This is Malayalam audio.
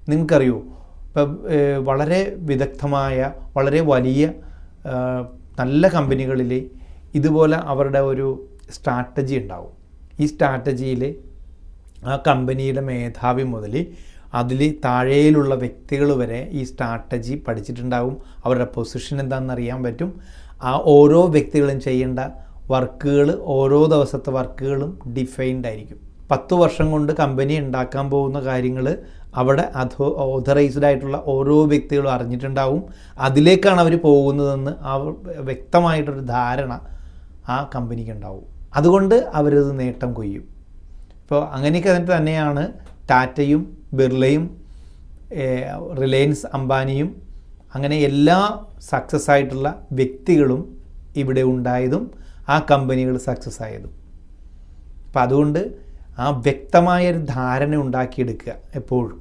നിങ്ങൾക്കറിയോ, ഇപ്പം വളരെ വിദഗ്ധമായ വളരെ വലിയ നല്ല കമ്പനികളിൽ ഇതുപോലെ അവരുടെ ഒരു സ്ട്രാറ്റജി ഉണ്ടാവും. ഈ സ്ട്രാറ്റജിയിൽ ആ കമ്പനിയുടെ മേധാവി മുതൽ അതിൽ താഴെയിലുള്ള വ്യക്തികൾ വരെ ഈ സ്ട്രാറ്റജി പഠിച്ചിട്ടുണ്ടാവും. അവരുടെ പൊസിഷൻ എന്താണെന്ന് അറിയാൻ പറ്റും. ആ ഓരോ വ്യക്തികളും ചെയ്യേണ്ട വർക്കുകൾ, ഓരോ ദിവസത്തെ വർക്കുകളും ഡിഫൈൻഡ് ആയിരിക്കും. 10 വർഷം കൊണ്ട് കമ്പനി ഉണ്ടാക്കാൻ പോകുന്ന കാര്യങ്ങൾ അവിടെ ഓഥറൈസ്ഡ് ആയിട്ടുള്ള ഓരോ വ്യക്തികളും അറിഞ്ഞിട്ടുണ്ടാവും. അതിലേക്കാണ് അവർ പോകുന്നതെന്ന് വ്യക്തമായിട്ടൊരു ധാരണ ആ കമ്പനിക്ക് ഉണ്ടാവും. അതുകൊണ്ട് അവരത് നേട്ടം കൊയ്യും. ഇപ്പോൾ അങ്ങനെയൊക്കെ തന്നെയാണ് ടാറ്റയും ബിർളയും റിലയൻസ് അംബാനിയും അങ്ങനെ എല്ലാ സക്സസ് ആയിട്ടുള്ള വ്യക്തികളും ഇവിടെ ഉണ്ടായതും ആ കമ്പനികൾ സക്സസ് ആയതും. അപ്പം അതുകൊണ്ട് ആ വ്യക്തമായൊരു ധാരണ ഉണ്ടാക്കിയെടുക്കുക എപ്പോഴും.